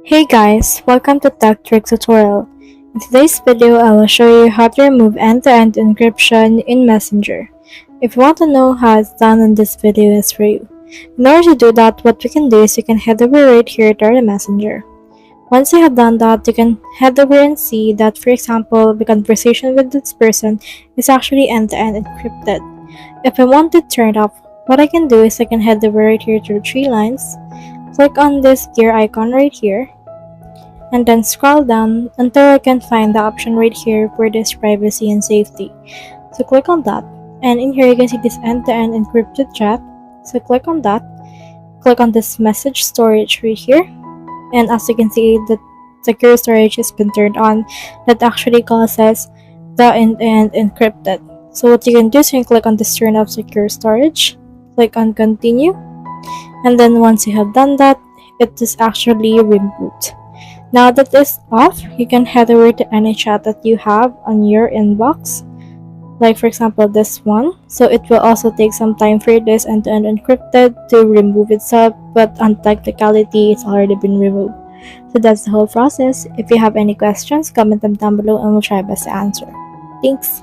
Hey guys, welcome to Tech Trick Tutorial. In today's video, I will show you how to remove end-to-end encryption in Messenger. If you want to know how it's done, then this video is for you. In order to do that, what we can do is you can head over right here to the Messenger. Once you have done that, you can head over and see that, for example, the conversation with this person is actually end-to-end encrypted. If I want to turn it off, what I can do is I can head over right here to the three lines, click on this gear icon right here, and then scroll down until I can find the option right here where it is privacy and safety. So click on that, and in here you can see this end-to-end encrypted chat. So click on that, click on this message storage right here, and as you can see, the secure storage has been turned on. That actually causes the end-to-end encrypted. So what you can do is you can click on this turn off secure storage, click on continue, and then once you have done that, it is actually removed. Now that is off, you can head over to any chat that you have on your inbox, like for example this one. So it will also take some time for this end-to-end encrypted to remove itself, but on technicality it's already been removed. So that's the whole process. If you have any questions, comment them down below and we'll try our best to answer. Thanks.